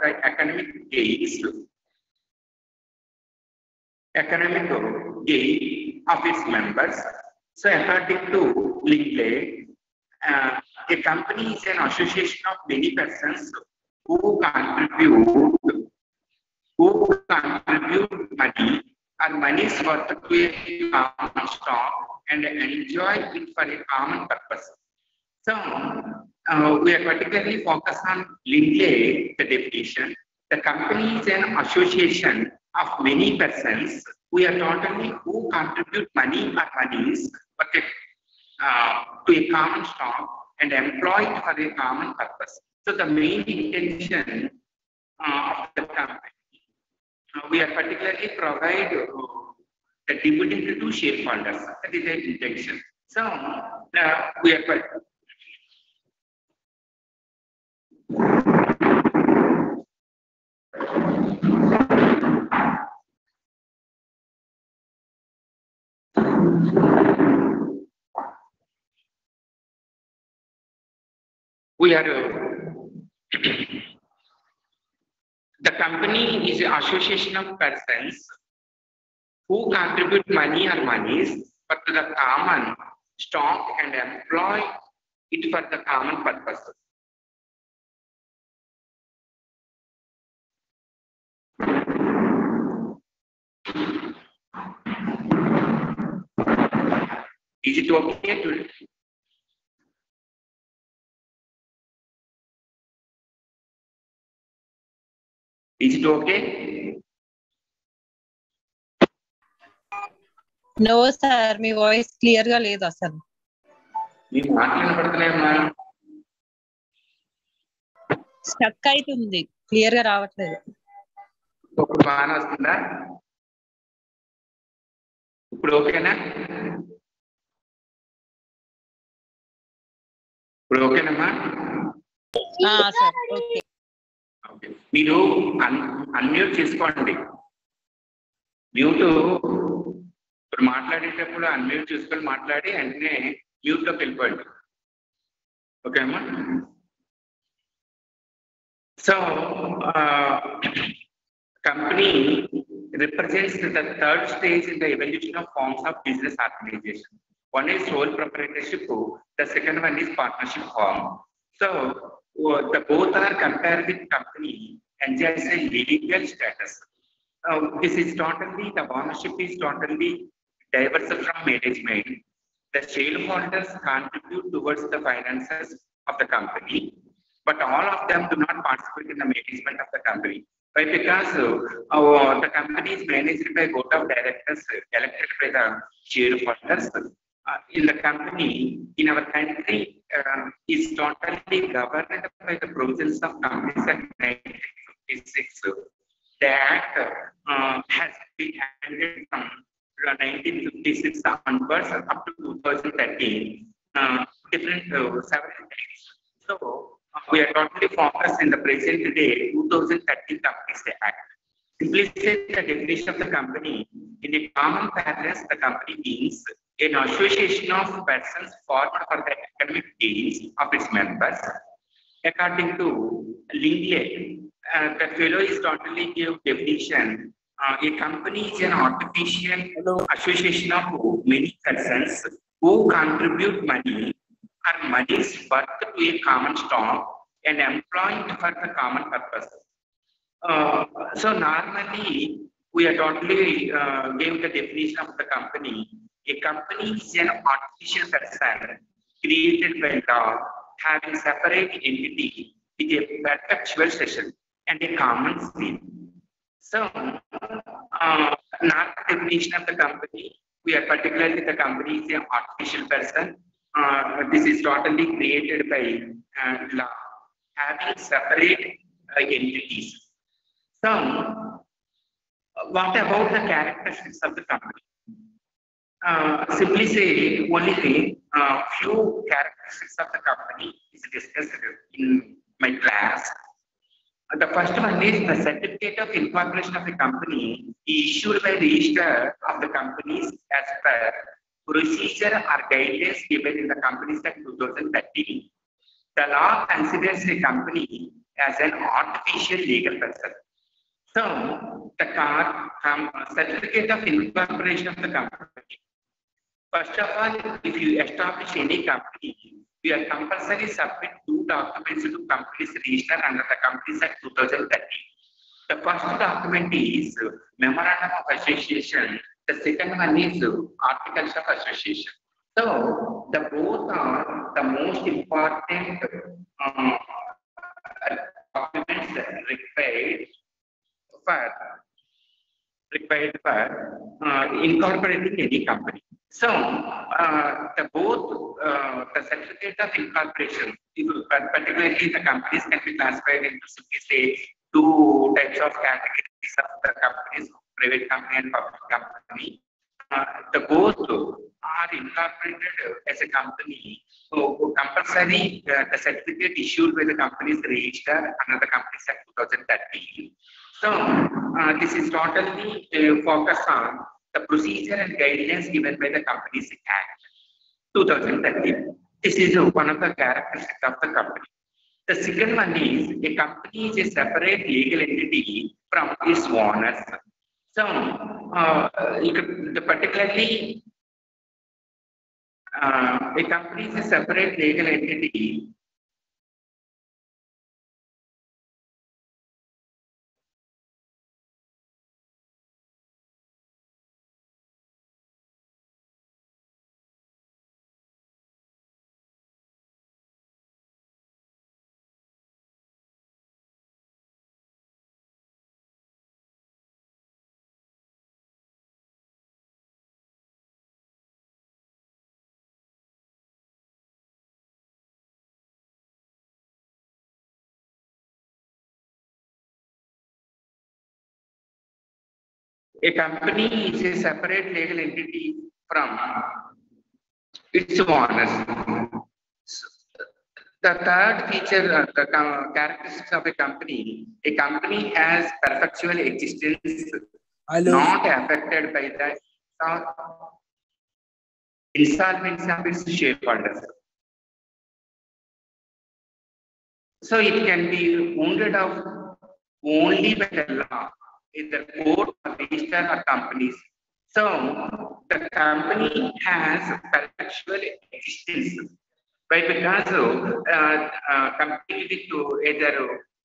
the academic gains of its members. So according to Lingley, a company is an association of many persons who contribute money or money is worth to a common stock and enjoy it for a common purpose. So we are particularly focused on Lingley, the definition. The company is an association of many persons who are totally who contribute money or monies to a common stock and employ it for a common purpose. So the main intention of the company, we are particularly provide the dividend to shareholders. That is the intention. So we are the company is an association of persons who contribute money or monies but to the common stock and employ it for the common purposes. Is it okay to? Is it okay? No, sir. My voice clear ga leda, sir. You maatladunna Stuck aitundi. Clear ga ravatledu. ఇప్పుడు బాగా వస్తుందా? ఇప్పుడు ఓకేనా? ఇప్పుడు ఓకేనమ్మా? Sir okay. మీరు unmute చేసుకోండి. Mute ఇప్పుడు మాట్లాడేటప్పుడు అన్మ్యూట్ చేసుకొని మాట్లాడి వెంటనే మ్యూట్ లోకి వెళ్ళిపోండి. ఓకే అమ్మా? So company represents the third stage in the evolution of forms of business organization. One is sole proprietorship, the second one is partnership form. So the both are compared with company enjoys a legal status. This is totally, the ownership is totally diverse from management. The shareholders contribute towards the finances of the company, but all of them do not participate in the management of the company. Why? Because the company is managed by board of directors elected by the shareholders. In the company, in our country, is totally governed by the provisions of Companies Act 1956. The Act has been handed from 1956 onwards up to 2013, different several times. So we are totally focused in the present day 2013 Companies Act. Simply say the definition of the company in a common parlance, the company means an association of persons formed for the economic gains of its members. According to Lingley, that fellow is totally give definition. A company is an artificial association of many persons who contribute money or monies worth to a common stock and employed for the common purpose. So normally we are totally gave the definition of the company. A company is an artificial person created by law having separate entity with a perpetual session and a common scheme. So not the definition of the company. We are particularly the company is an artificial person. This is totally created by law, having separate entities. So, what about the characteristics of the company? Simply say, only few characteristics of the company is discussed in my class. The first one is the certificate of incorporation of the company issued by the register of the companies as per procedure or guidelines given in the Companies Act 2013. The law considers a company as an artificial legal person. So the certificate of incorporation of the company. First of all, if you establish any company, you are compulsory submit 2 documents to company's register under the Companies Act 2013. The first document is Memorandum of Association. The second one is Articles of Association. So the both are the most important documents required for incorporating any company. So the certificate of incorporation, particularly the companies can be classified into simply say 2 types of categories of the companies, private company and public company. The both are incorporated as a company. So compulsory the certificate issued by the company's register under the Companies Act 2013. So this is totally focused on the procedure and guidelines given by the Companies Act 2013. This is one of the characteristics of the company. The second one is a company is a separate legal entity from its owners. So particularly a company is a separate legal entity. A company is a separate legal entity from its owners. The third feature, the characteristics of a company has perpetual existence, not affected by the insolvency of its shareholders. So it can be wounded out only by the law, either court or register or companies. So the company has perpetual existence. Why? Because company with either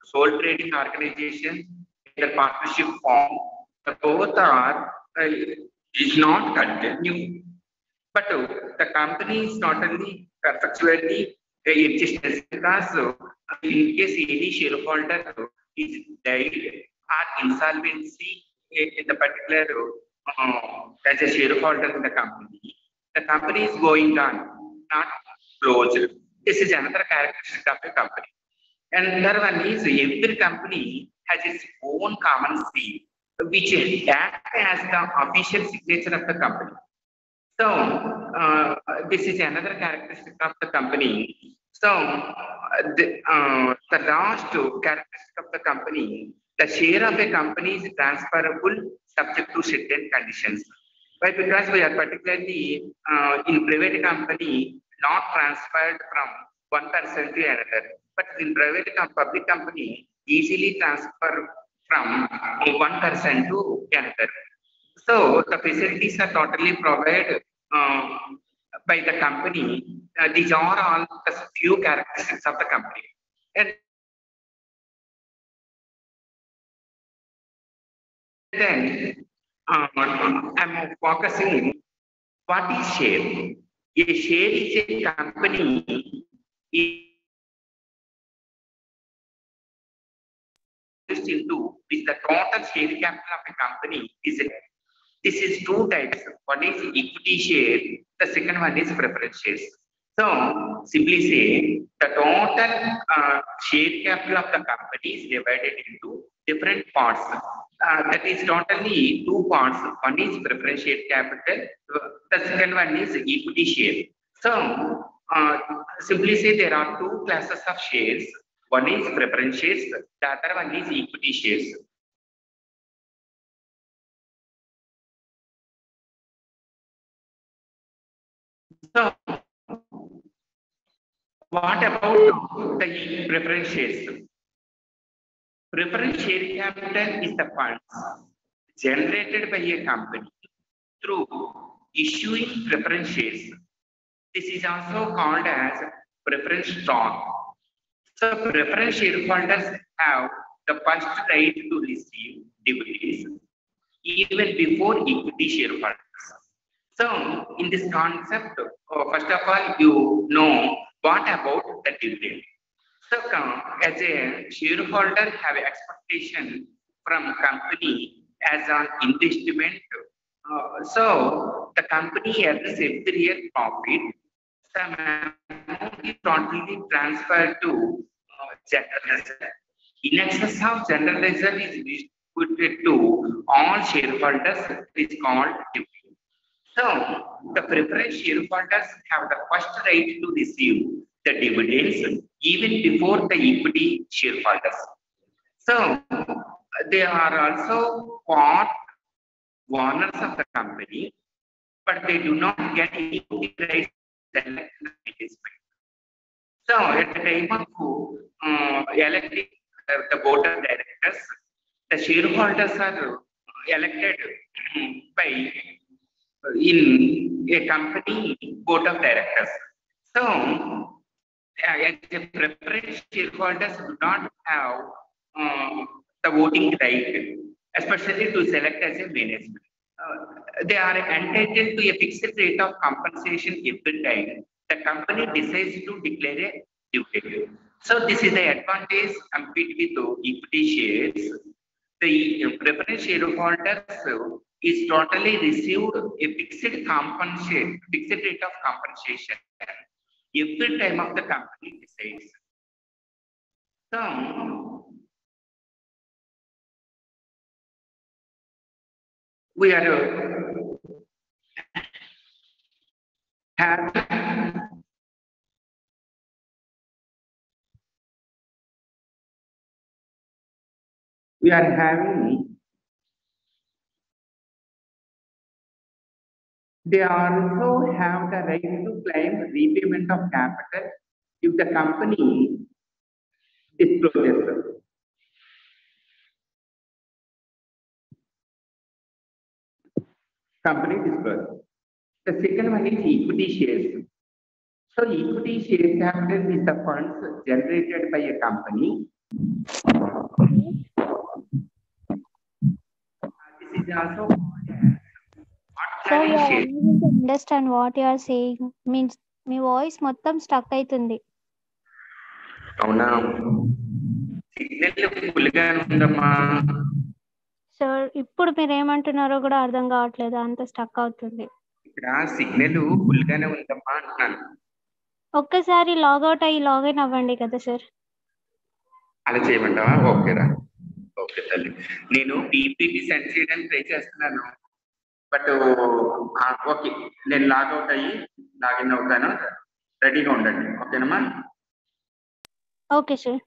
sole trading organization, either partnership form, both are is not continue. But the company is not only perpetually existence because in case any shareholder is died or insolvency in the particular as a shareholder in the company is going on, not closed. This is another characteristic of a company. And another one is every company has its own common seal, which acts as the official signature of the company. So this is another characteristic of the company. So the last characteristic of the company, the share of a company is transferable subject to certain conditions. Why? Because we are particularly in private company not transferred from one person to another, but in public company easily transfer from one person to another. So the facilities are totally provided by the company. These are all the few characteristics of the company. And then I'm focusing what is share. A share is a company into which the total share capital of a company is. This is 2 types. One is equity share, the second one is preference shares. So simply say the total share capital of the company is divided into different parts. That is totally 2 parts. One is preference share capital, the second one is equity share. So simply say there are 2 classes of shares. One is preference shares, the other one is equity shares. So what about the preference shares? Preference share capital is the funds generated by a company through issuing preference shares. This is also called as preference stock. So preference shareholders have the first right to receive dividends even before equity shareholders. So in this concept, first of all, you know what about the dividend. So as a shareholder have expectation from company as an investment. So the company earns every year profit. Some amount is totally transferred to general reserve. In excess of general reserve is distributed to all shareholders. It is called dividend. So the preference shareholders have the first right to receive the dividends even before the equity shareholders. So they are also part owners of the company, but they do not get any rights than management. So at the time of electing the board of directors, the shareholders are elected by in a company board of directors. So as a preference shareholders do not have the voting right, especially to select as a management. They are entitled to a fixed rate of compensation every time the company decides to declare a dividend. So this is the advantage compared with the equity shares. The preference shareholders is totally received a fixed rate of compensation every time of the company decides. So we are having they also have the right to claim repayment of capital if the company discloses. Company discloses. The second one is equity shares. So equity share capital is the funds generated by a company. This is also called as Sir, you are unable to understand what you are saying. Means me voice మొత్తం stuck అవుతుంది. అవునా signal ఫుల్గా ఉందమ్మా. Sir ఇప్పుడు మీరు ఏమంటున్నారో కూడా అర్థం కావట్లేదు, అంత స్టక్ అవుతుంది. ఇక్కడ సిగ్నల్ ఫుల్గానే ఉందమ్మా అంటున్నాను. ఒక్కసారి లాగౌట్ అయ్యి లాగిన్ అవ్వండి కదా సార్. అలా చేయమంటావా? ఓకేరా. ఓకే తల్లి, నేను పీపీటీ సెండ్ చేయడానికి ట్రై చేస్తున్నాను. బట్ ఓకే, నేను లాగౌట్ అయ్యి లాగిన్ అవుతాను. రెడీగా ఉండండి. ఓకేనమ్మా? Okay sir.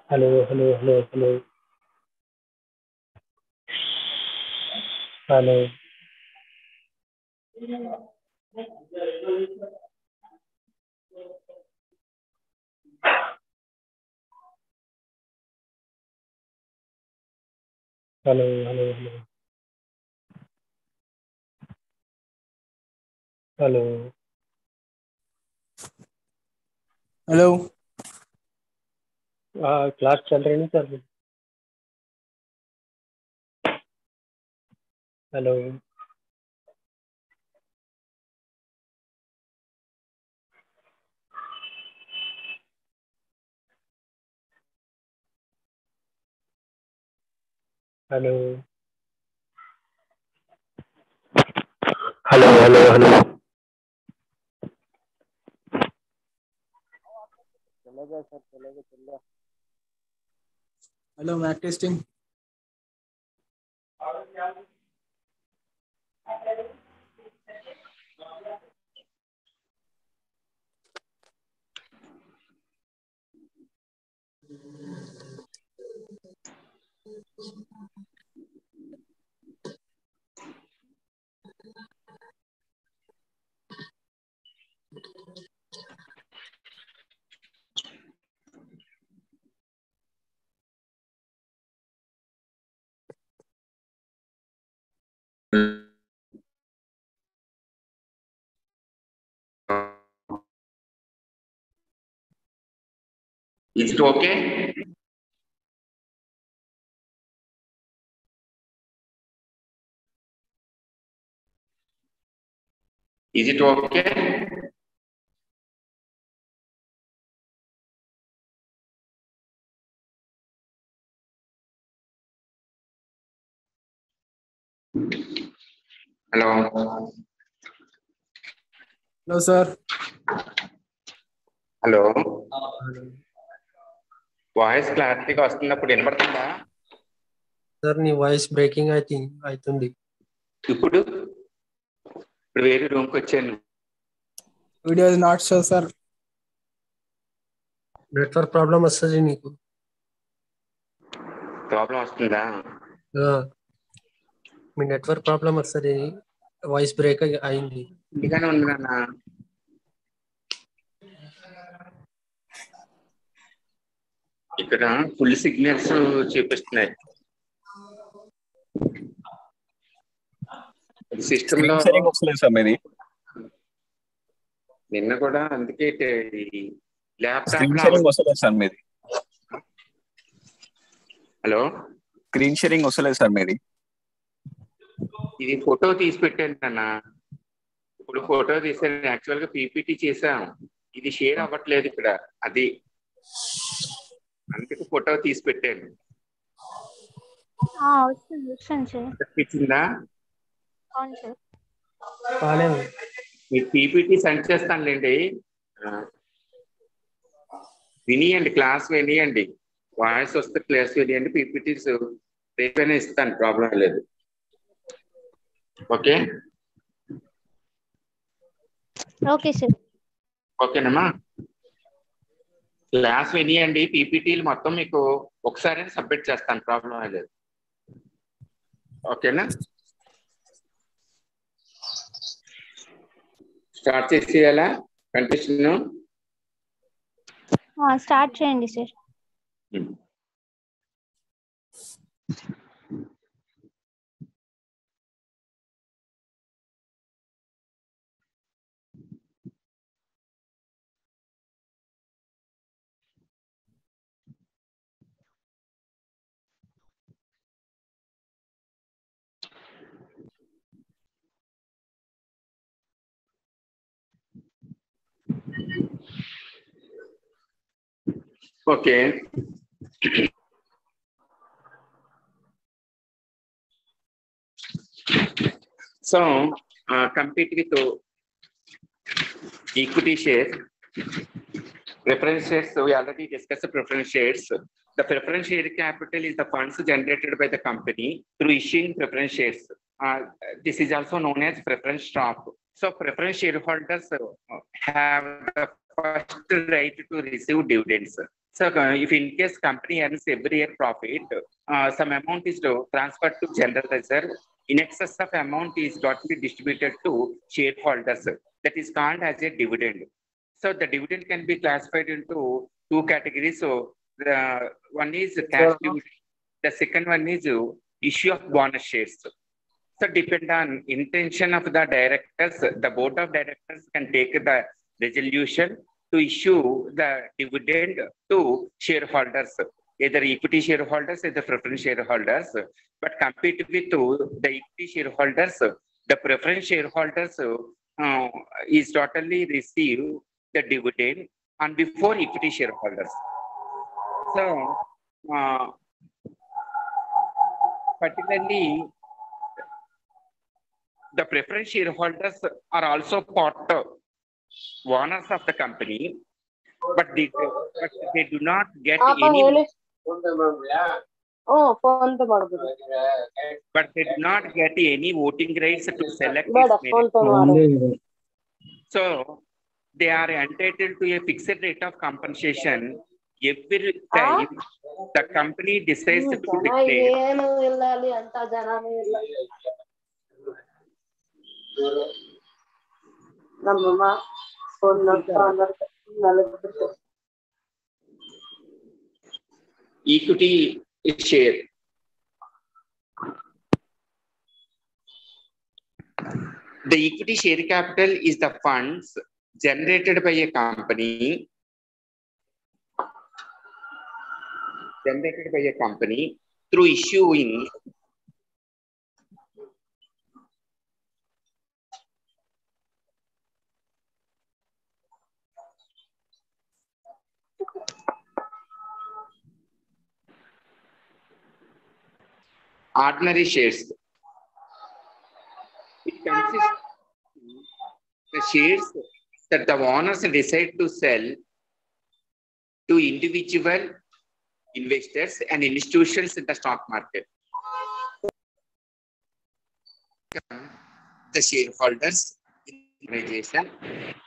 Hello, hello, hello, hello. Hello. Hello, hello, hello. Hello. Hello class चल रही नहीं sir? Hello. Hello. Hello, hello, hello. चलेगा सर, चलेगा. Hello mic testing Is it okay? Is it okay? Hello. Hello sir hello voice క్లారిటీగా వస్తున్నప్పుడు వినపడుతుందా? Sir నీ voice breaking అవుతుంది. ఇప్పుడు వేరే రూమ్కి వచ్చాను. Video is not show sir network problem వస్తుంది నీకు. ప్రాబ్లం వస్తుందా? మీ నెట్వర్క్ ప్రాబ్లం వస్తుంది, వాయిస్ బ్రేక్ అయింది. ఇంటిగానే ఉంది నాన్న. ఇక్కడ ఫుల్ సిగ్నల్స్ చూపిస్తున్నాయి సిస్టమ్ లో. నిన్న కూడా అందుకే ల్యాప్టాప్ లో హలో స్క్రీన్ షేరింగ్ వస్తలేదు సార్ మీది. ఇది ఫోటో తీసి పెట్టాను అన్న. ఇప్పుడు ఫోటో తీసాను, యాక్చువల్ గా పీపీటీ చేసాం, ఇది షేర్ అవ్వట్లేదు ఇక్కడ. అది అందుకే ఫోటో తీసి పెట్టాను. వస్తుంది సార్. ఇచ్చిందా? అవును సార్. మీకు పీపీటీ సెండ్ చేస్తానులేండి, వినియండి, క్లాస్ వినియండి. వాయిస్ వస్తే క్లాస్ వినియండి, పీపీటీస్ రేపైనా ఇస్తాను, ప్రాబ్లం లేదు. Okay okay sir. ఓకేనమ్మా, క్లాస్ వినియండి, పీపీటీలు మొత్తం మీకు ఒకసారి సబ్మిట్ చేస్తాను, ప్రాబ్లం లేదు. ఓకేనా? స్టార్ట్ చేసేయాలా కంటిన్యూ? స్టార్ట్ చేయండి sir. Okay, so compete with equity share. Preference shares, so we already discussed the preference shares. The preference share capital is the funds generated by the company through issuing preference shares. This is also known as preference stock. So preference shareholders have the first right to receive dividends. So if in case company earns every year profit, some amount is transferred to general reserve. In excess of amount is got to be distributed to shareholders. That is called as a dividend. So the dividend can be classified into two categories. So the one is cash dividend. The second one is issue of bonus shares. So depend on intention of the directors, the board of directors can take the resolution to issue the dividend to shareholders, either equity shareholders, either preference shareholders. But compared with the equity shareholders, the preference shareholders is totally receive the dividend on before equity shareholders. So particularly the preference shareholders are also part of owners of the company, but they do not get any. But they do not get any voting rights to select its management. So they are entitled to a fixed rate of compensation every time the company decides to declare. Equity share. The equity share capital is the funds generated by a company through issuing ordinary shares. It consists of the shares that the owners decide to sell to individual investors and institutions in the stock market. The shareholders in the organization,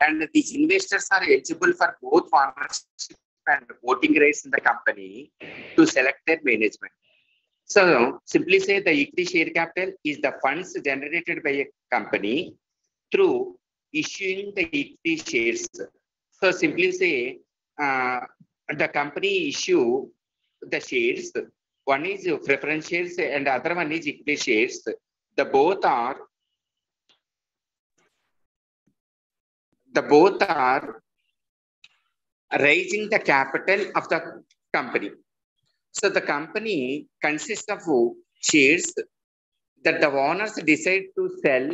and these investors are eligible for both ownership and voting rights in the company to select their management. So simply say the equity share capital is the funds generated by a company through issuing the equity shares. So simply say the company issue the shares. One is preference shares and the other one is equity shares. The both are raising the capital of the company. So the company consists of shares that the owners decide to sell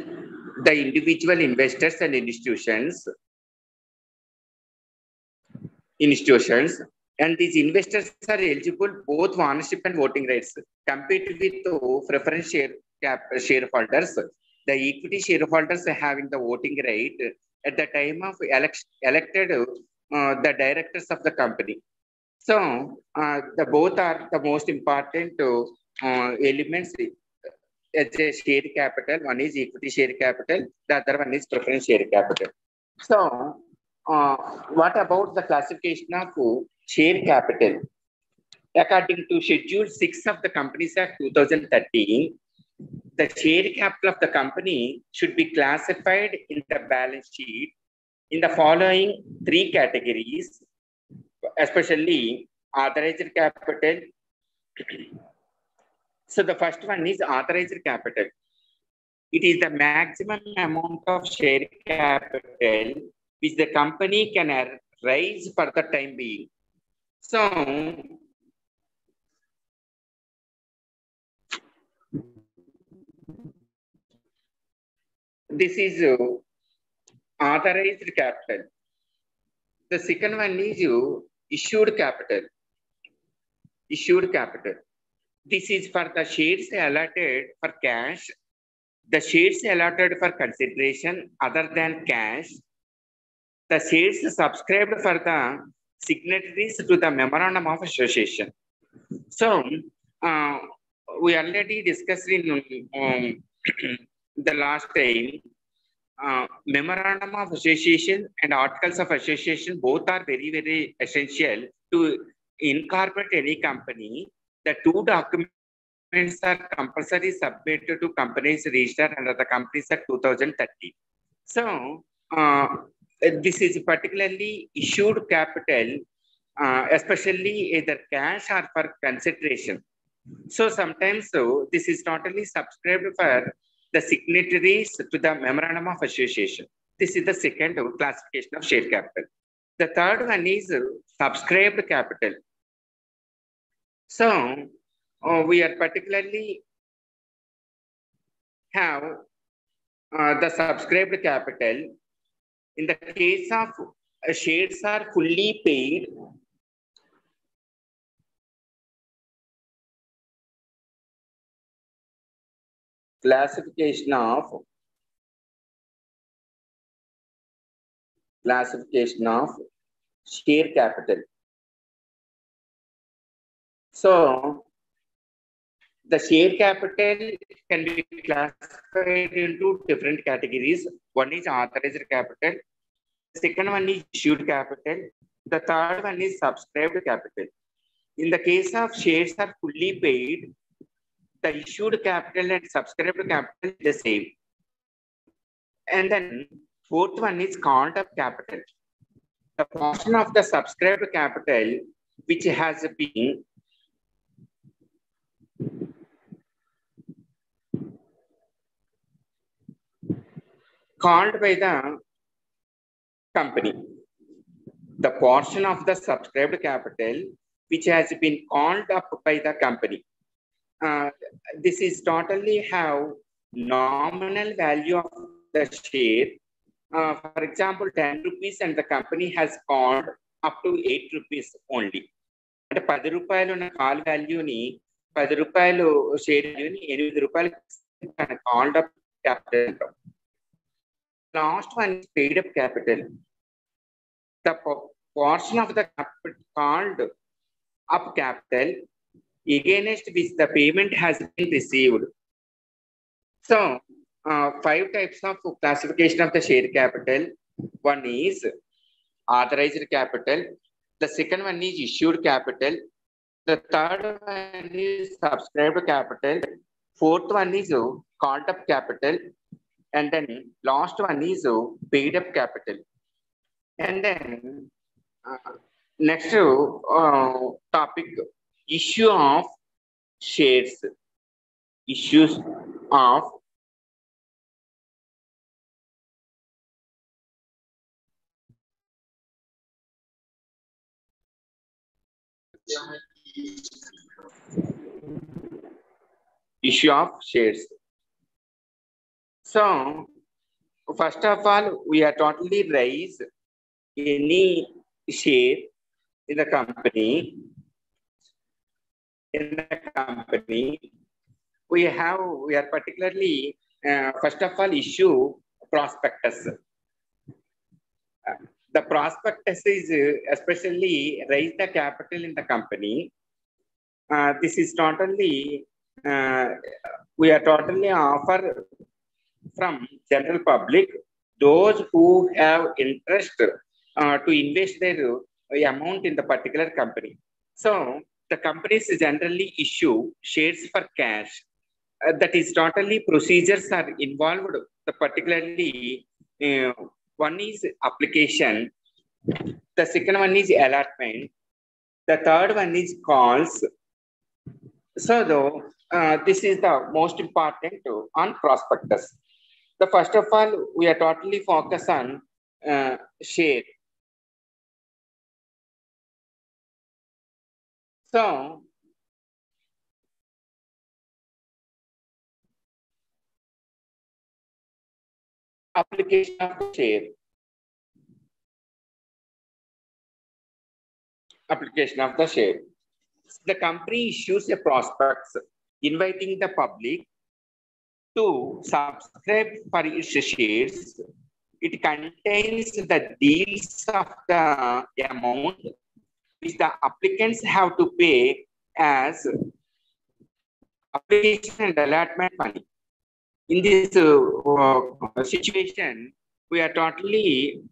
the individual investors and institutions, and these investors are eligible both ownership and voting rights. Compared with preference shareholders, the equity shareholders are having the voting right at the time of elected the directors of the company. So the both are the most important elements as a share capital. One is equity share capital, the other one is preference share capital. So what about the classification of share capital? According to Schedule 6 of the Companies Act 2013, the share capital of the company should be classified in the balance sheet in the following three categories, especially authorized capital. So the first one is authorized capital. It is the maximum amount of share capital which the company can raise for the time being. So this is authorized capital. The second one is issued capital. This is for the shares allotted for cash, the shares allotted for consideration other than cash, the shares subscribed for the signatories to the memorandum of association. So we already discussed in the last time, memorandum of association and articles of association both are very, very essential to incorporate any company, the two documents are compulsory submitted to companies registered under the Companies Act 2013. So, this is particularly issued capital, especially either cash or for consideration. So sometimes this is not only subscribed for the signatories to the Memorandum of Association. This is the second classification of share capital. The third one is subscribed capital. So we are particularly have the subscribed capital. In the case of shares are fully paid, classification of share capital. So the share capital can be classified into different categories. One is authorized capital. The second one is issued capital. The third one is subscribed capital. In the case of shares are fully paid, the issued capital and subscribed capital is the same. And then fourth one is called up capital. The portion of the subscribed capital which has been called by the company. The portion of the subscribed capital which has been called up by the company. This is totally have nominal value of the share. For example, 10 rupees and the company has called up to 8 rupees only. And 10 రూపాయలు ఉన్న call వాల్యూని 10 రూపాయలు share వాల్యూని 8 రూపాయలు called up capital. Last one is paid up capital. The portion of the capital called up capital against which the payment has been received. So, 5 types of classification of the share capital. One is authorized capital. The second one is issued capital. The third one is subscribed capital. Fourth one is called up capital. And then last one is paid up capital. And then next topic, issue of shares. Issues of shares. So, first of all, we are totally raise any share in the company. We are particularly, first of all, issue prospectus. The prospectus is especially raise the capital in the company. This is totally, we are totally offer from general public, those who have interest to invest their amount in the particular company. So the companies generally issue shares for cash. That is totally procedures are involved. The particularly one is application. The second one is allotment. The third one is calls. So though this is the most important on prospectus. The first of all, we are totally focused on share. So application of the share. Application of the share. The company issues a prospectus inviting the public to subscribe for its shares. It contains the deals of the amount which the applicants have to pay as application and allotment money. In this situation, we are totally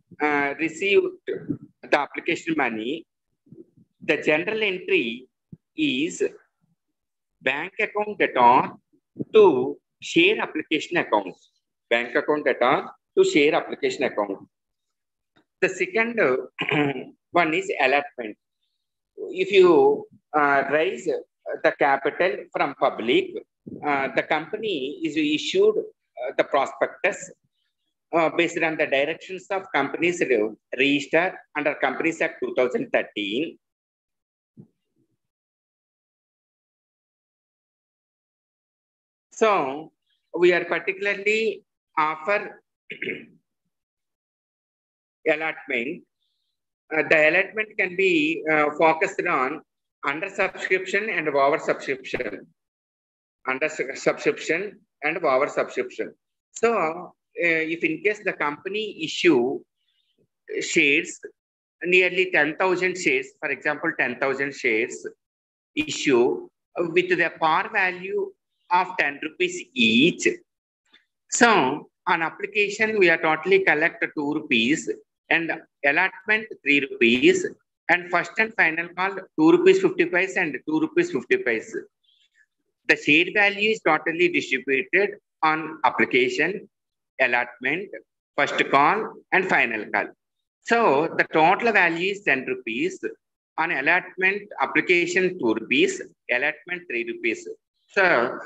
received the application money. The general entry is bank account data to share application accounts. Bank account data to share application account. The second one is allotment. If you raise the capital from public, the company is issued the prospectus based on the directions of companies registered under Companies Act 2013. So we are particularly offer allotment. The allotment can be focused on under subscription and over subscription. Under subscription and over subscription. So if in case the company issue shares, nearly 10,000 shares, for example, 10,000 shares issue with the par value of 10 rupees each. So on application, we are totally collect 2 rupees and allotment 3 rupees and first and final call 2 rupees 50 paise and 2 rupees 50 paise. The share value is totally distributed on application, allotment, first call and final call. So the total value is 10 rupees. On allotment, application 2 rupees, allotment 3 rupees. So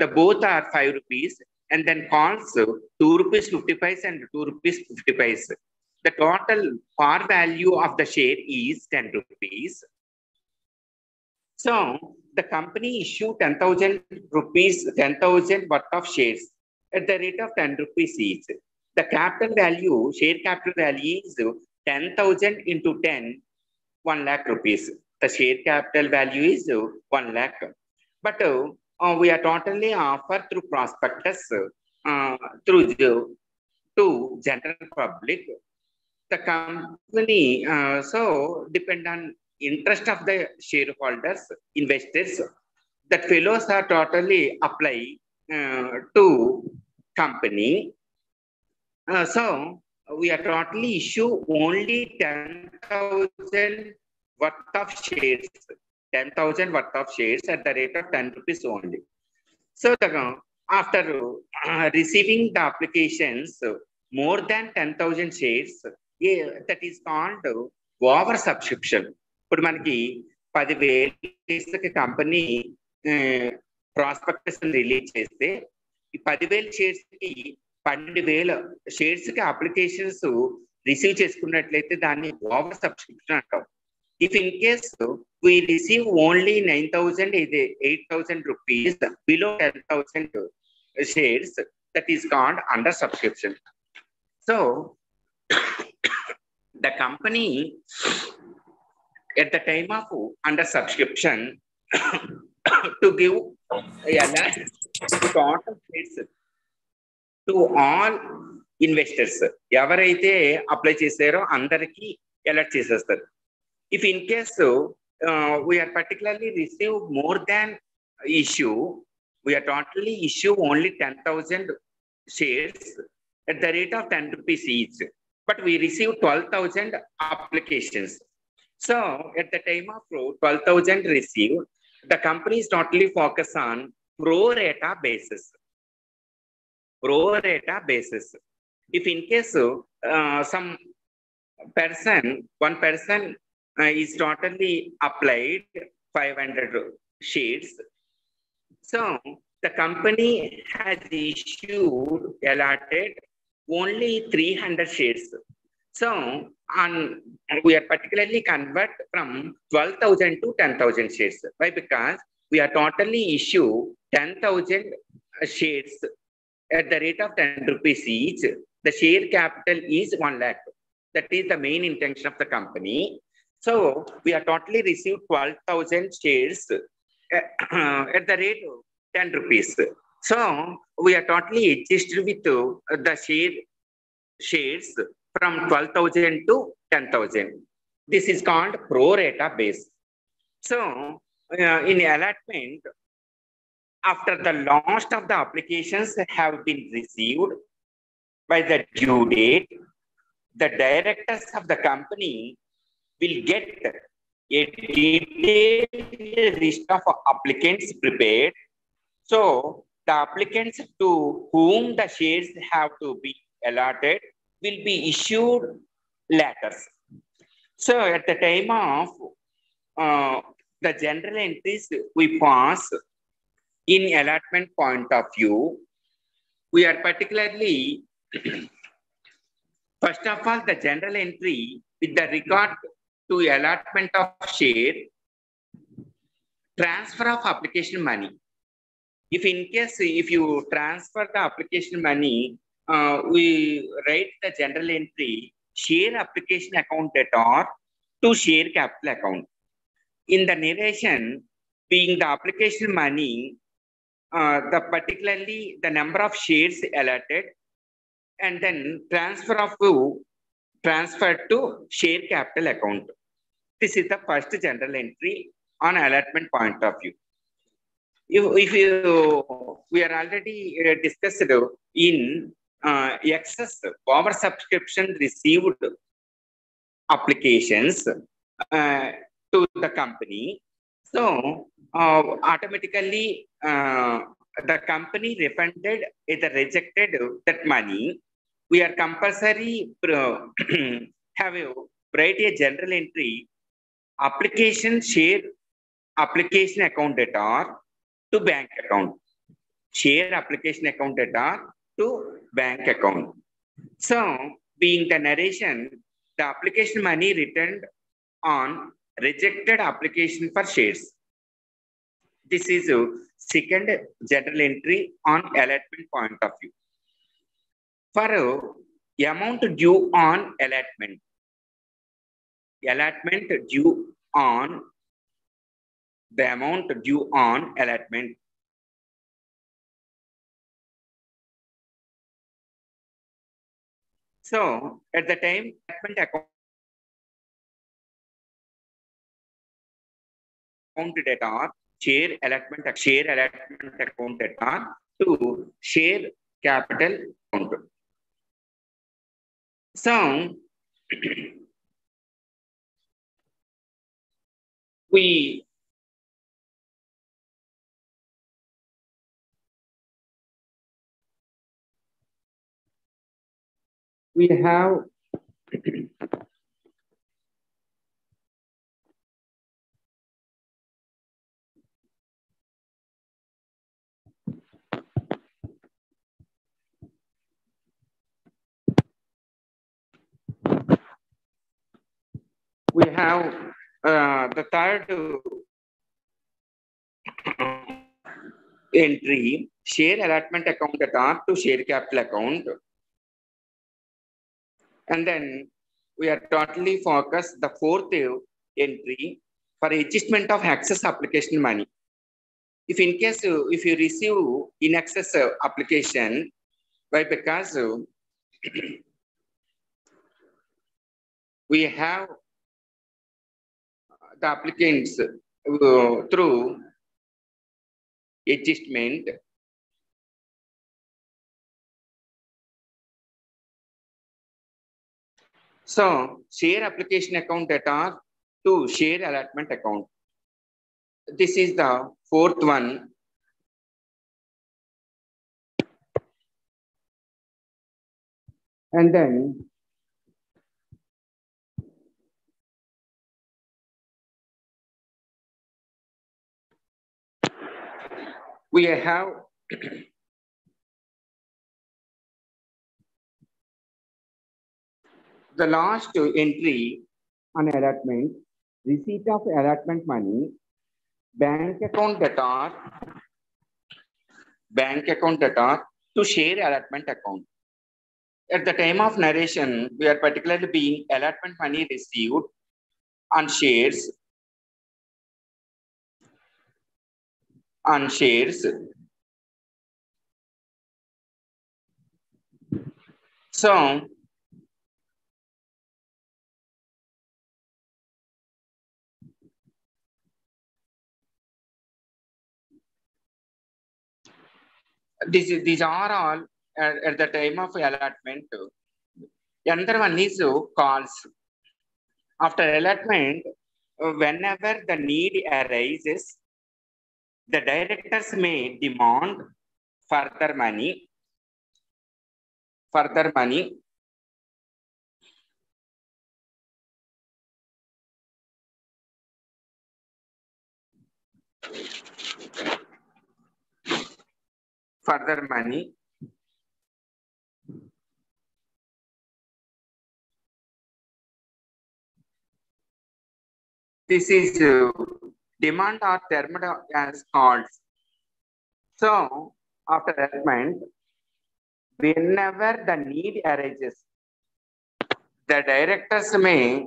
the both are 5 rupees and then calls 2 rupees 50 paise and 2 rupees 50 paise. The total par value of the share is 10 rupees. So the company issued 10,000 rupees, 10,000 worth of shares at the rate of 10 rupees each. The capital value, share capital value is 10,000 into 10, 1 lakh rupees. The share capital value is 1 lakh. But we are totally offered through prospectus through to general public. The company so depend on interest of the shareholders, investors, that fellows are totally apply to company. So we are totally issue only 10,000 worth of shares, 10,000 worth of shares at the rate of 10 rupees only. So after receiving the applications, more than 10,000 shares, that is called over subscription. ఇప్పుడు మనకి 10,000 company prospectus release చేస్తే ఈ 10,000 shares కి 12,000 shares కి applications receive చేసుకున్నట్లయితే దాన్ని over subscription అంటాం. If in case we receive only 9,000, 8,000 rupees below 10,000 shares, that is called under subscription. So the company at the time of under subscription to give alert total shares to all investors. ఎవరైతే apply చేశారో అందరికీ alert చేసేస్తారు. If in case we are particularly receive more than issue, we are totally issue only 10,000 shares at the rate of 10 rupees each, but we receive 12,000 applications. So at the time of 12,000 received, the company is totally focused on pro rata basis. Pro rata basis. If in case some person, one person is totally applied 500 shares, so the company has issued allotted only 300 shares. So we are particularly convert from 12,000 to 10,000 shares. Why? Because we are totally issue 10,000 shares at the rate of 10 rupees each. The share capital is 1 lakh. That is the main intention of the company. So we are totally received 12,000 shares at the rate of 10 rupees. So we are totally adjusted with the shares from 12,000 to 10,000. This is called pro rata base. So in allotment, after the last of the applications have been received by the due date, the directors of the company will get a detailed list of applicants prepared. So the applicants to whom the shares have to be allotted will be issued letters. So at the time of the general entries we pass in allotment point of view, we are particularly, first of all, the general entry with the regard to allotment of share, transfer of application money. If in case, if you transfer the application money, we write the general entry, share application account debtor to share capital account. In the narration, being the application money, particularly the number of shares allotted, and then transfer to share capital account. This is the first general entry on allotment point of view. We are already discussed in excess power subscription received applications to the company. So automatically the company refunded either rejected that money. We are compulsory have a write a general entry application share application account debtor to bank account. Share application account debtor to bank account. So being the narration, the application money returned on rejected application for shares. This is a second general entry on allotment point of view. For amount due on allotment due on the amount due on allotment. So at the time allotment account debtor, share allotment account debtor to share capital account. So we have the third entry, share allotment account debtor to share capital account. And then we are totally focused the fourth entry for adjustment of excess application money. If in case if you receive in excess application, why? Because we have the applicants through adjustment. So share application account debtor to share allotment account. This is the fourth one. And then we have the last entry on allotment, receipt of allotment money, bank account debtor to share allotment account. At the time of narration, we are particularly being allotment money received on shares. So these are all at the time of allotment. Another one is calls. After allotment, whenever the need arises, the directors may demand further money, This is demand or termed as calls. So, after adjustment, whenever the need arises, the directors may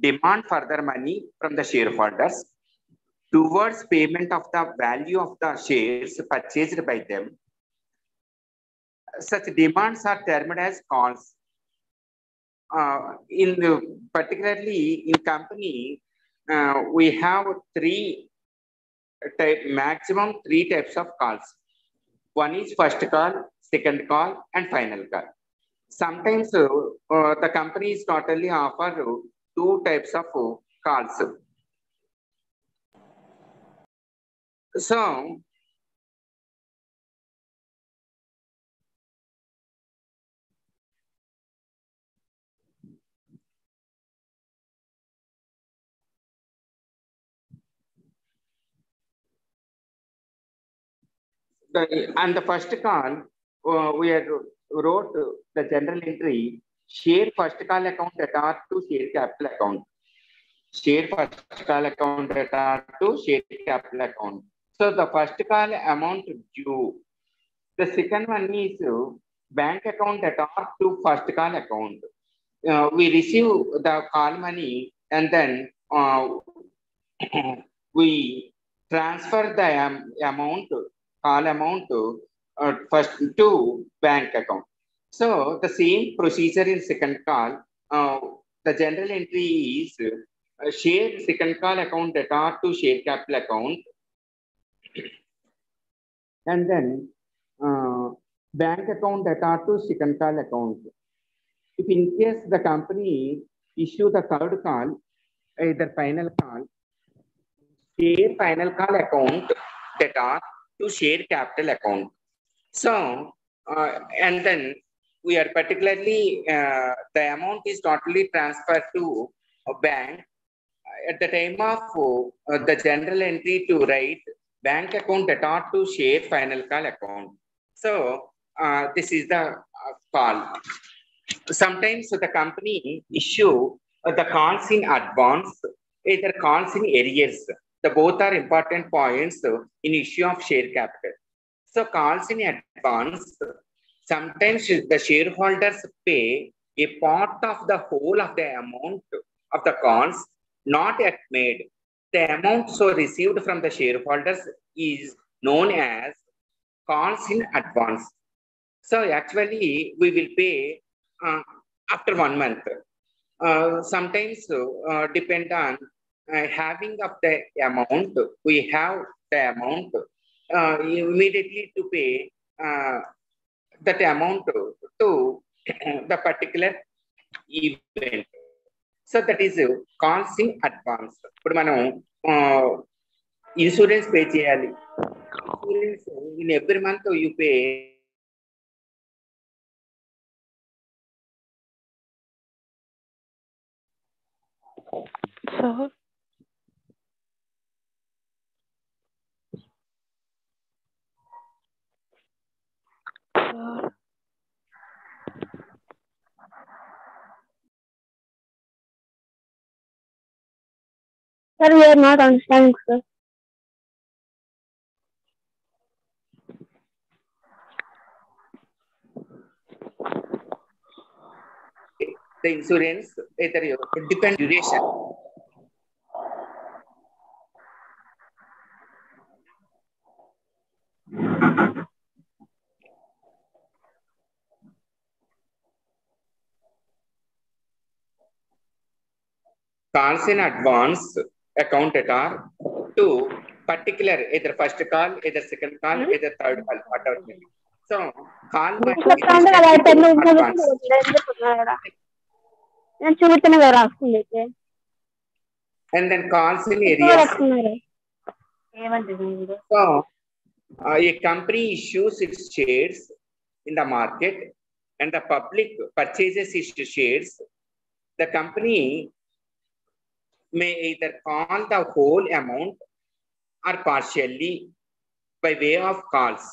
demand further money from the shareholders towards payment of the value of the shares purchased by them. Such demands are termed as calls. Particularly in company, we have maximum three types of calls. One is first call, second call, and final call. Sometimes the company is totally offer two types of calls. So, the first call, we wrote the general entry, share first call account at R to share capital account. Share first call account at R to share capital account. So the first call amount due. The second one is bank account at R to first call account. We receive the call money and then we transfer the amount, call amount first to bank account. So the same procedure in second call. The general entry is share second call account at R to share capital account, and then bank account at R to second call account. If in case the company issue the third call, either final call, share final call account that are to share capital account. So, and then we are particularly, the amount is totally transferred to a bank at the time of the general entry to write bank account that are to share final call account. So, this is the call. Sometimes the company issue the calls in advance, either calls in arrears. The both are important points in issue of share capital. So calls in advance, sometimes the shareholders pay a part of the whole of the amount of the calls not yet made. The amount so received from the shareholders is known as calls in advance. So actually we will pay after 1 month. Sometimes depend on having of the amount, we have the amount immediately to pay that amount to the particular event. So that is calls in advance. ఇప్పుడు మనం insurance pay చేయాలి. Insurance in every month you pay. Sir, we are not understanding, sir. The insurance either depend duration. Calls in advance account at R to particular either first call, either second call, either third call, whatever may be. So call money నేను చూస్తున్నా కదా రాస్తుంది And then calls in areas. ఏమంటుంది So, a company issues its shares in the market and the public purchases its shares. The company may either call the whole amount or partially by way of calls.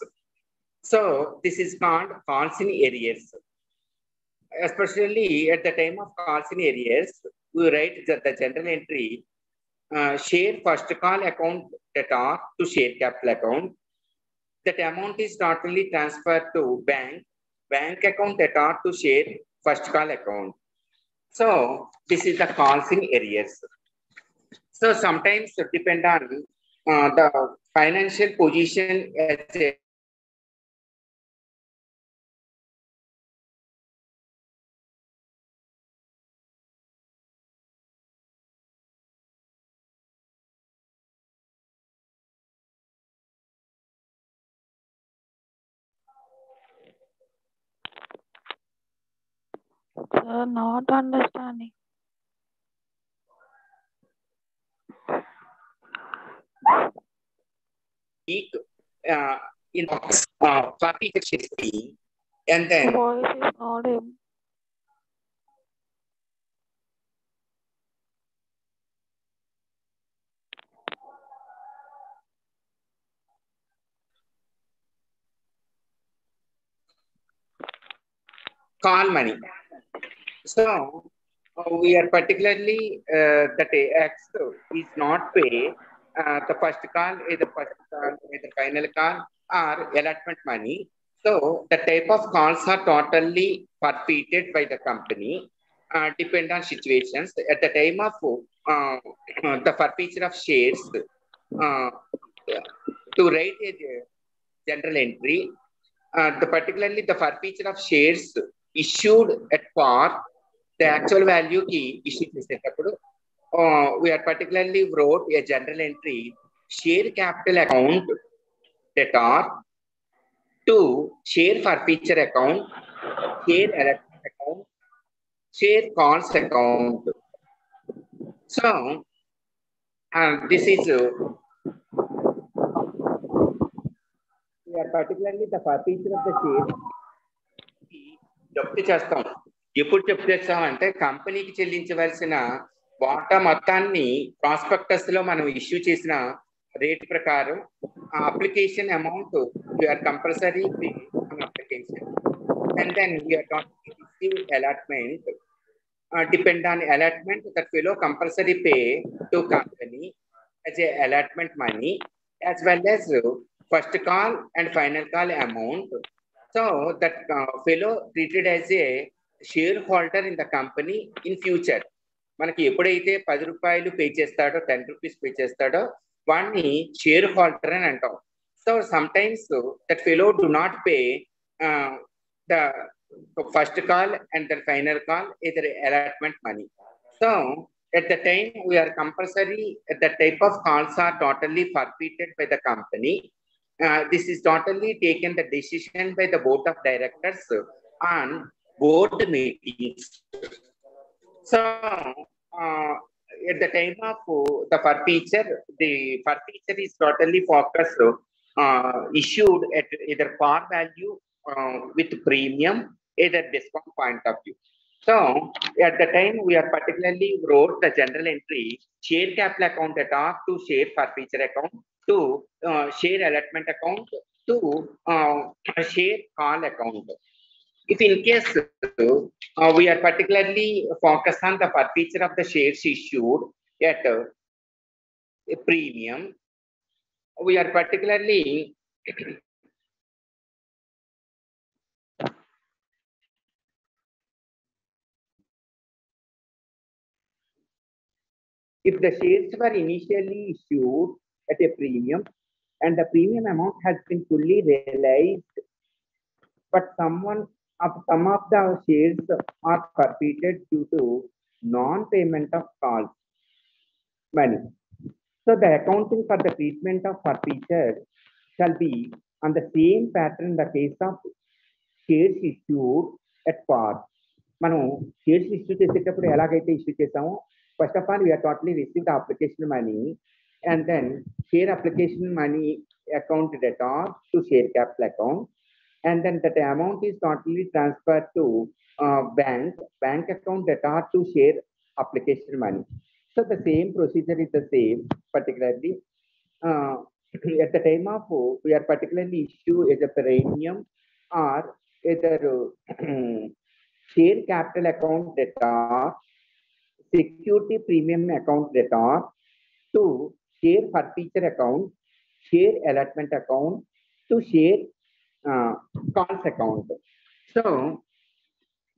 So, this is called calls in arrears. Especially at the time of calls in arrears, we write the general entry share first call account data to share capital account. That amount is not only transferred to bank account data to share first call account. So this is the calls in arrears. So sometimes depend on the financial position as a not understanding. week in copy history and then Voice is audible. call money. So we are particularly that X is not pay the first call, either first call, either final call, or allotment money. So the type of calls are totally forfeited by the company, depend on situations. At the time of the forfeiture of shares, to write a general entry, particularly the forfeiture of shares issued at par, the actual value ki issue చేసేటప్పుడు we are particularly wrote a general entry share capital account data to share forfeiture account, share allotment account, share calls account. So this is we are particularly the forfeiture of the share జప్తు చేస్తాం. ఎప్పుడు జప్తు చేస్తాం అంటే కంపెనీకి చెల్లించవలసిన వాటా మొత్తాన్ని ప్రాస్పెక్టస్ లో మనం ఇష్యూ చేసిన రేట్ ప్రకారం application amount you are compulsory pay on application and then you are not receive allotment depend on allotment that fellow compulsory pay to company as a allotment money as well as first call and final call amount. So that fellow treated as a shareholder in the company in future. మనకి ఎప్పుడైతే 10 రూపాయలు pay చేస్తాడో 10 rupees pay చేస్తాడో వాడిని share holder అని అంటాం. So some times that fellow do not pay the first call and the final call either allotment money. So at the time we are compulsory, the type of calls are totally forfeited by the company. This is totally taken the decision by the board of directors on board meetings. So at the time of the forfeiture is totally focused issued at either par value with premium, either discount point of view. So at the time we are particularly wrote the general entry share capital account data to share forfeiture account to share allotment account to share call account. If in case we are particularly focused on the forfeiture of the shares issued at a premium, we are particularly if the shares were initially issued at a premium and the premium amount has been fully realized, but some of the shares are forfeited due to non-payment of calls money. So the accounting for the treatment of forfeiture shall be on the same pattern in the case of shares issued at par. మనం shares issue చేసేటప్పుడు ఎలాగైతే issue చేసామో, first of all we are totally receive the application money and then share application money account debtor to share capital account, and then that amount is totally transferred to bank account debtor to share application money. So the same procedure is the same, particularly at the time of we are particularly issue as a premium or either share capital account debtor, security premium account debtor to share forfeiture account, share allotment account, to share calls account. So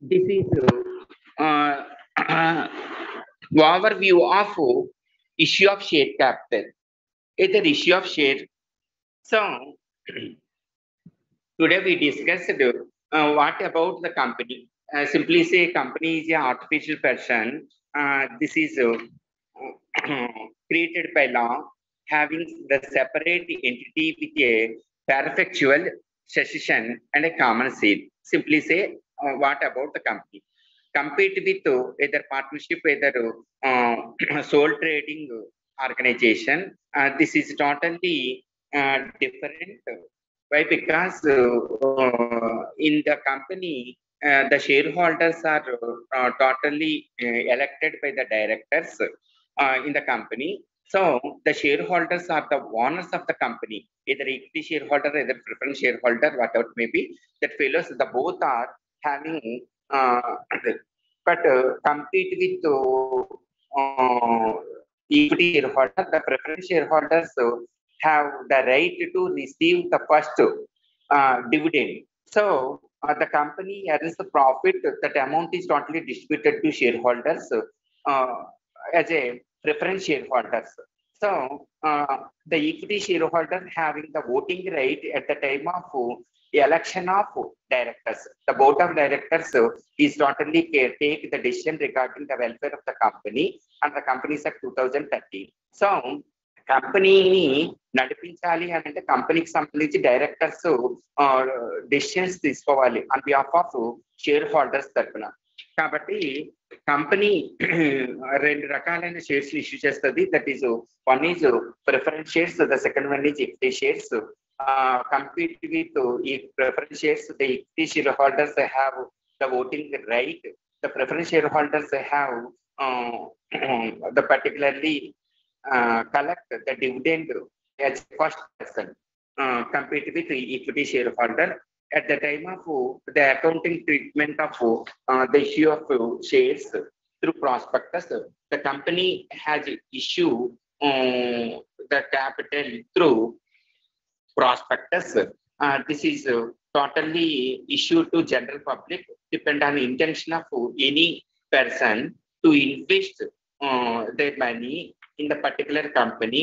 this is overview of issue of share capital. It's the issue of share. So today we discussed what about the company. Simply say company is an artificial person. This is created by law, having the separate entity with a perpetual succession and a common seat. Simply say what about the company. Compete with either partnership, either sole trading organization. This is totally different. Why? Because in the company, the shareholders are totally elected by the directors in the company. So the shareholders are the owners of the company, either equity shareholder, either preference shareholder, whatever it may be. That fellows, the both are having, but compete with equity shareholder. The preference shareholders have the right to receive the first dividend. So the company earns the profit. That amount is totally distributed to shareholders as a preference shareholders. So the equity shareholder having the voting right at the time of election of directors. The board of directors is totally take the decision regarding the welfare of the company, and the company is at 2013. So కంపెనీని నడిపించాలి అని అంటే కంపెనీకి సంబంధించి directors decisions తీసుకోవాలి on behalf of share holders తరఫున. కాబట్టి company రెండు రకాలైన షేర్స్ ఇష్యూ చేస్తుంది. That is one is preference shares, the second one is equity shares. Compete with preference shares, the equity shareholders have the voting right. The preference shareholders have the particularly collect the dividend as first person. Compete with the equity shareholder at the time of the accounting treatment of the issue of shares through prospectus. The company has issued the capital through prospectus. This is totally issued to general public, depend on intention of any person to invest their money in the particular company.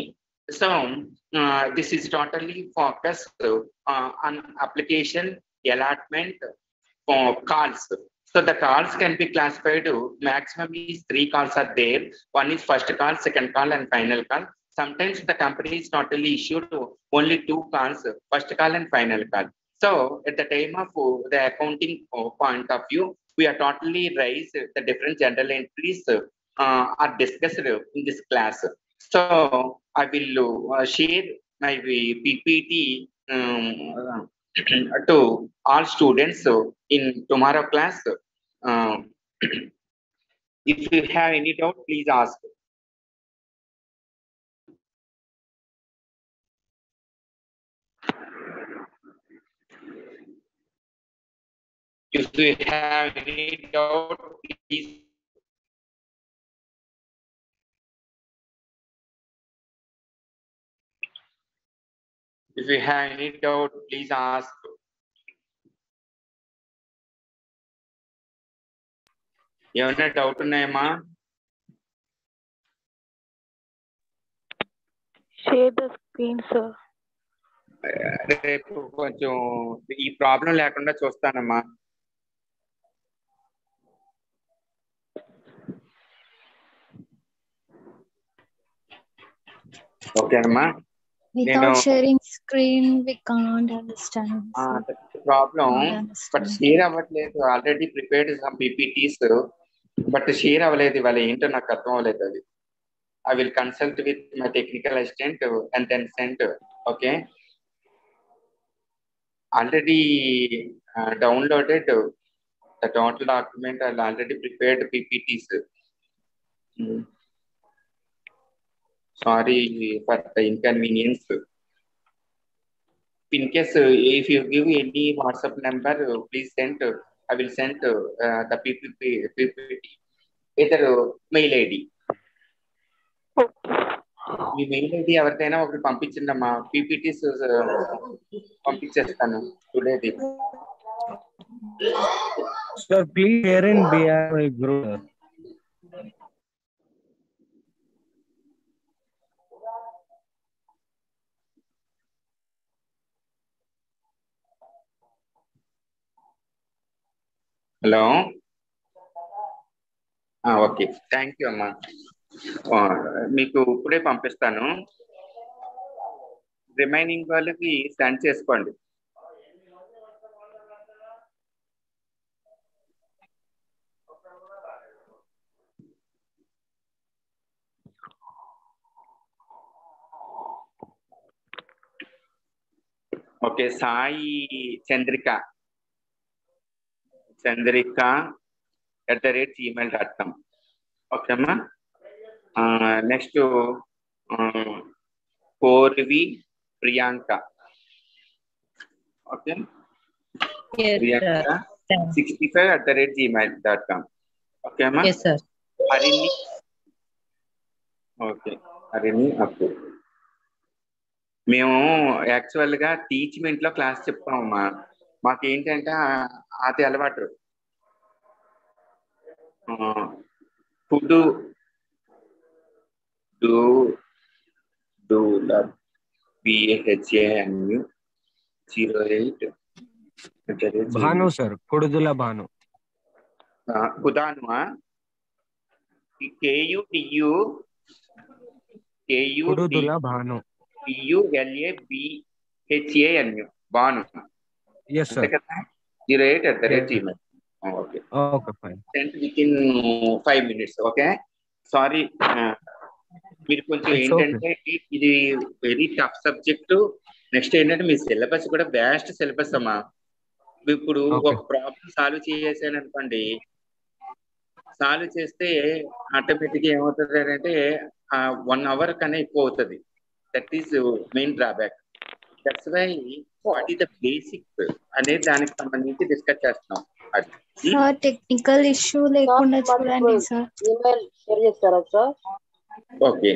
So this is totally focused on application, allotment, calls. So the calls can be classified, maximum is 3 calls are there. One is first call, second call, and final call. Sometimes the company is totally issued only 2 calls, first call and final call. So at the time of the accounting point of view, we are totally raised the different general entries are discussed in this class. So I will share my PPT to all students in tomorrow class. If you have any doubt, please ask. If you have any doubt, please. If you have any doubt, please ask. ఏమైనా doubt ఉన్నాయమ్మా? Share the screen, sir. రేపు కొంచెం ఈ problem లేకుండా చూస్తానమ్మా. ఓకేనమ్మా. Without sharing screen, we can't understand. Problem, but share అవ్వట్లేదు. Already prepared some PPTs, but share అవ్వలేదు. ఇవాళ ఏంటో నాకు అర్థం అవ్వలేదు అది. I will consult with my technical assistant and then send. Okay. Already downloaded the total document and already prepared PPTs. Sorry for the inconvenience. In case if you give any WhatsApp number, please send. I will send the PPT, either mail ID. మీ mail ID ఎవరికైనా ఒకటి పంపించిందమ్మా. PPTs పంపించేస్తాను టుడేది. Sir, please share in BI group. Hello, okay, thank you అమ్మా. మీకు ఇప్పుడే పంపిస్తాను. రిమైనింగ్ వాళ్ళకి సెండ్ చేసుకోండి. Okay, Sai Chandrika @gmail.com. Okay అమ్మా. Next Korvi Priyanka. Okay, Priyanka 65 @gmail.com. Okay అమ్మా. హరిణి. ఓకే, హరిణి అప్పు. మేము యాక్చువల్గా టీచ్మెంట్ లో క్లాస్ చెప్తామమ్మా. మాకేంటంటే అది అలవాటు. ఫుడ్ BHANU 08 భాను సార్, కొడుదుల భాను. కుదాను Kodudula Bhanu. KUDULABHANU Bhanu. Yes sir. 08 Okay. Okay, fine. Sent within 5 minutes. Okay. Sorry. మీరు కొంచెం ఏంటంటే ఇది వెరీ టఫ్ సబ్జెక్టు. నెక్స్ట్ ఏంటంటే మీ సిలబస్ కూడా వ్యాస్ట్ సిలబస్ అమ్మా. ఇప్పుడు ఒక ప్రాబ్లం సాల్వ్ చేసాను అనుకోండి, సాల్వ్ చేస్తే ఆటోమేటిక్ గా ఏమవుతుంది అంటే 1 hour కన్నా ఎక్కువ అవుతుంది. That is main drawback. That's why what is the basic అనేది దానికి సంబంధించి డిస్కస్ చేస్తున్నాం. సార్ టెక్నికల్ ఇష్యూ లేకుండా చూడండి సార్. ఈమెయిల్ షేర్ చేస్తారా సార్? ఓకే,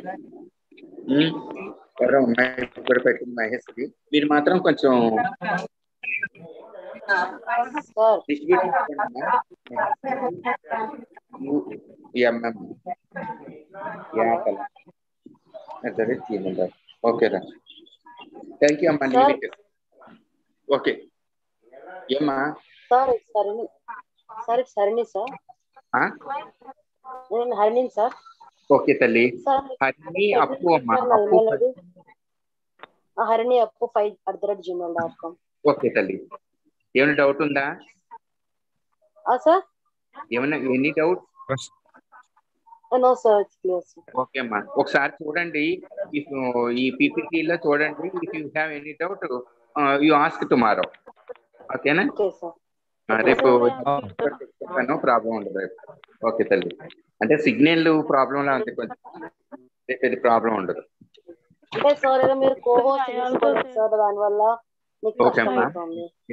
ఎవరో ఉన్నాయి ఇక్కడ పెట్టింది మహేష్కి. మీరు మాత్రం కొంచెం ఓకే రా, థ్యాంక్ యూ అమ్మా. Leave it. ఓకే ఏమ్మా. హరిణి సార్. నేను హరిణి సార్. ఓకే తల్లి, హరిణి అప్పు అమ్మా. హరిణి అప్పు 5@gmail.com. ఓకే తల్లి, ఏమైనా డౌట్ ఉందా సార్? ఏమైనా any doubt? No sir, it's clear sir. Okay అమ్మా, ఒకసారి చూడండి. ఈ పీపీటీలో చూడండి. If you have any doubt you ask tomorrow. ఓకేనా? రేపు ప్రాబ్లం ఉండదు రేపు. ఓకే తల్లి, అంటే సిగ్నల్ ప్రాబ్లం లా ఉంది కొంచెం. రేపు ఇది ప్రాబ్లం ఉండదు. ఓకే అమ్మా,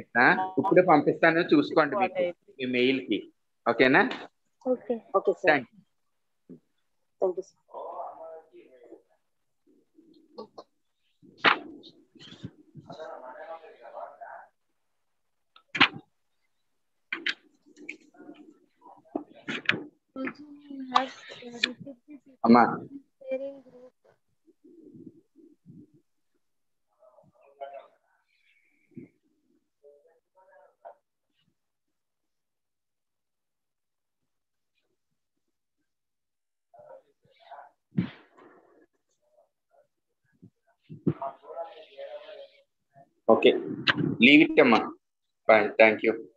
ఇట్లా ఇప్పుడే పంపిస్తాను, చూసుకోండి మీకు మీ మెయిల్ కి. ఓకేనా? Thank you. అమ్మా ఓకే, లీవ్ ఇట్ అమ్మా. Fine. Thank you.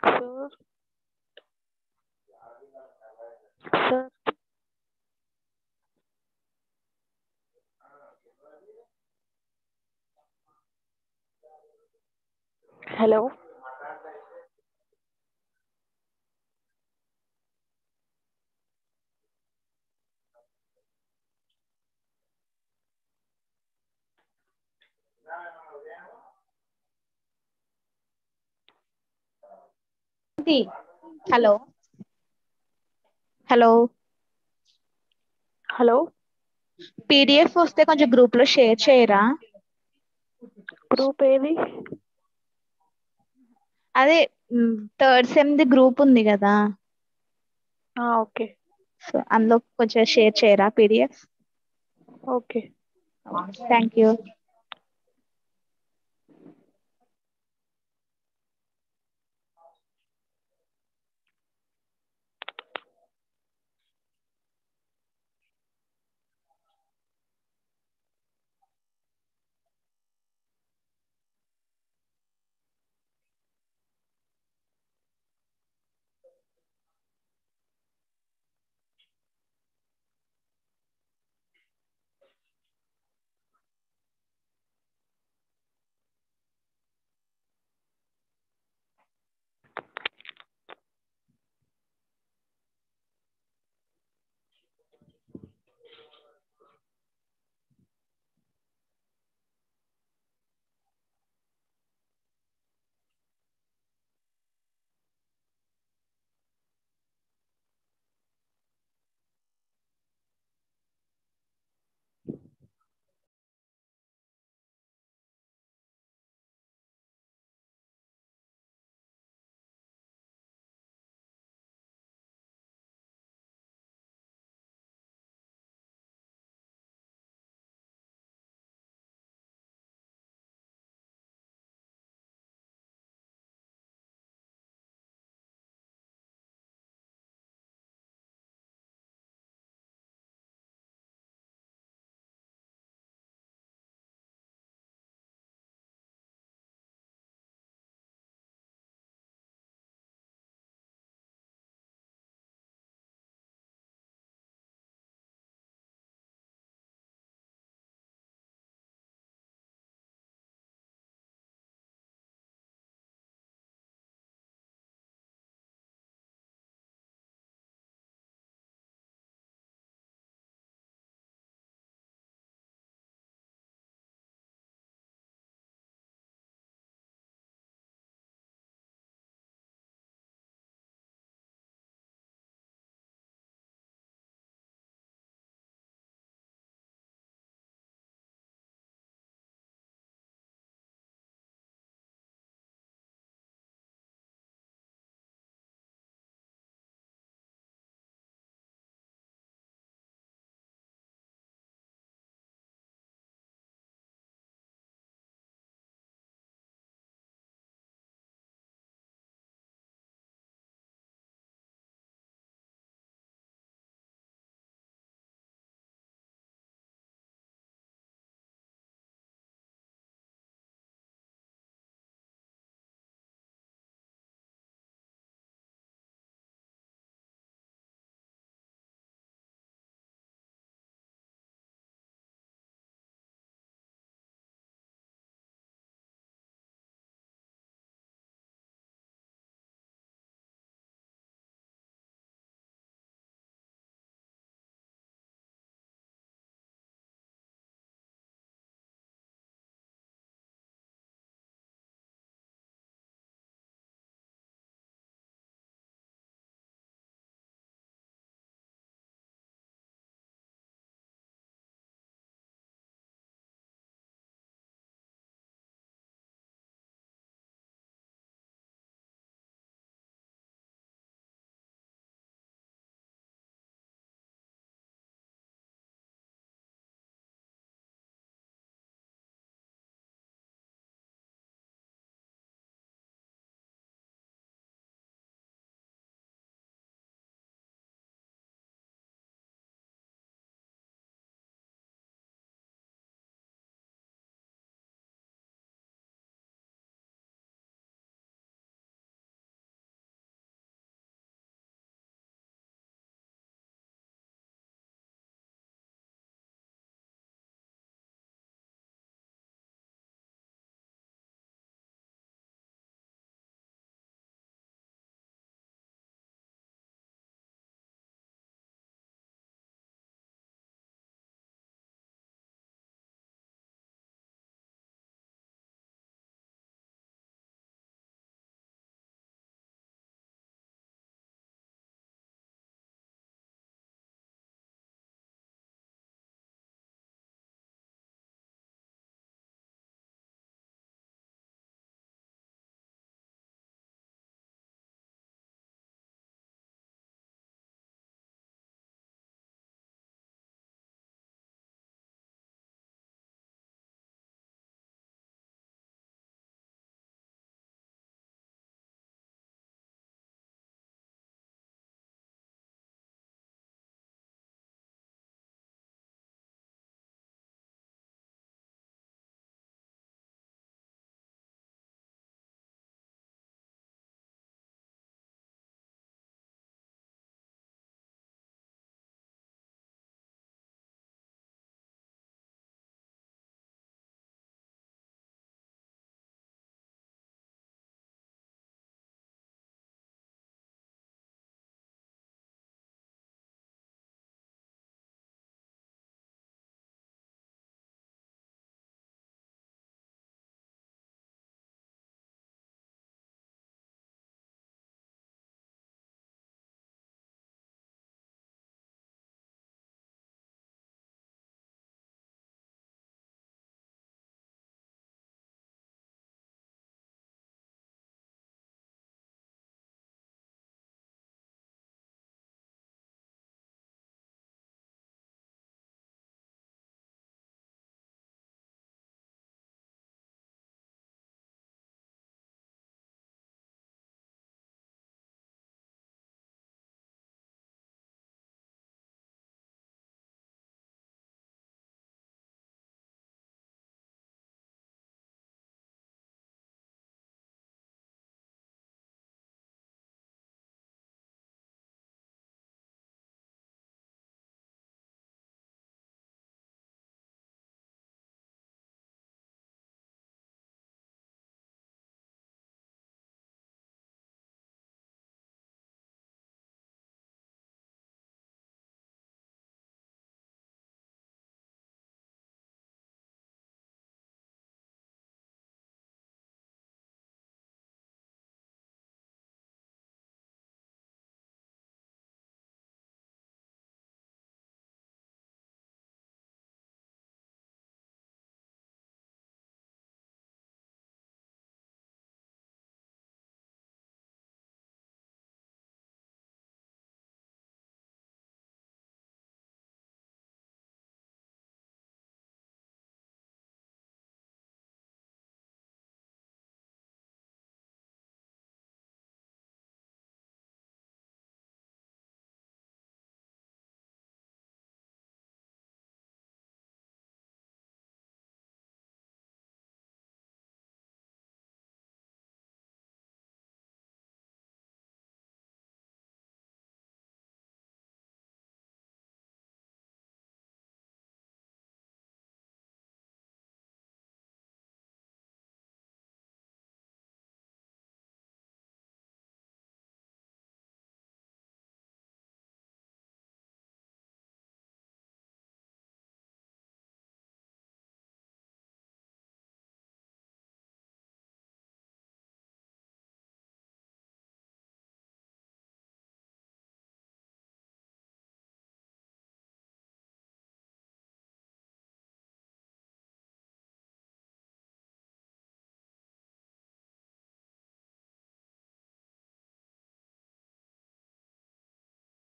Sir. Sir. Hello. Hello hello hello. PDF వస్తే కొంచెం గ్రూప్ లో షేర్ చేయరా? గ్రూప్ ఏది? అదే థర్డ్ సెమ్ ది గ్రూప్ ఉంది కదా, ఓకే. సో అందులో కొంచెం షేర్ చేయరా పీడిఎఫ్? ఓకే. Thank you.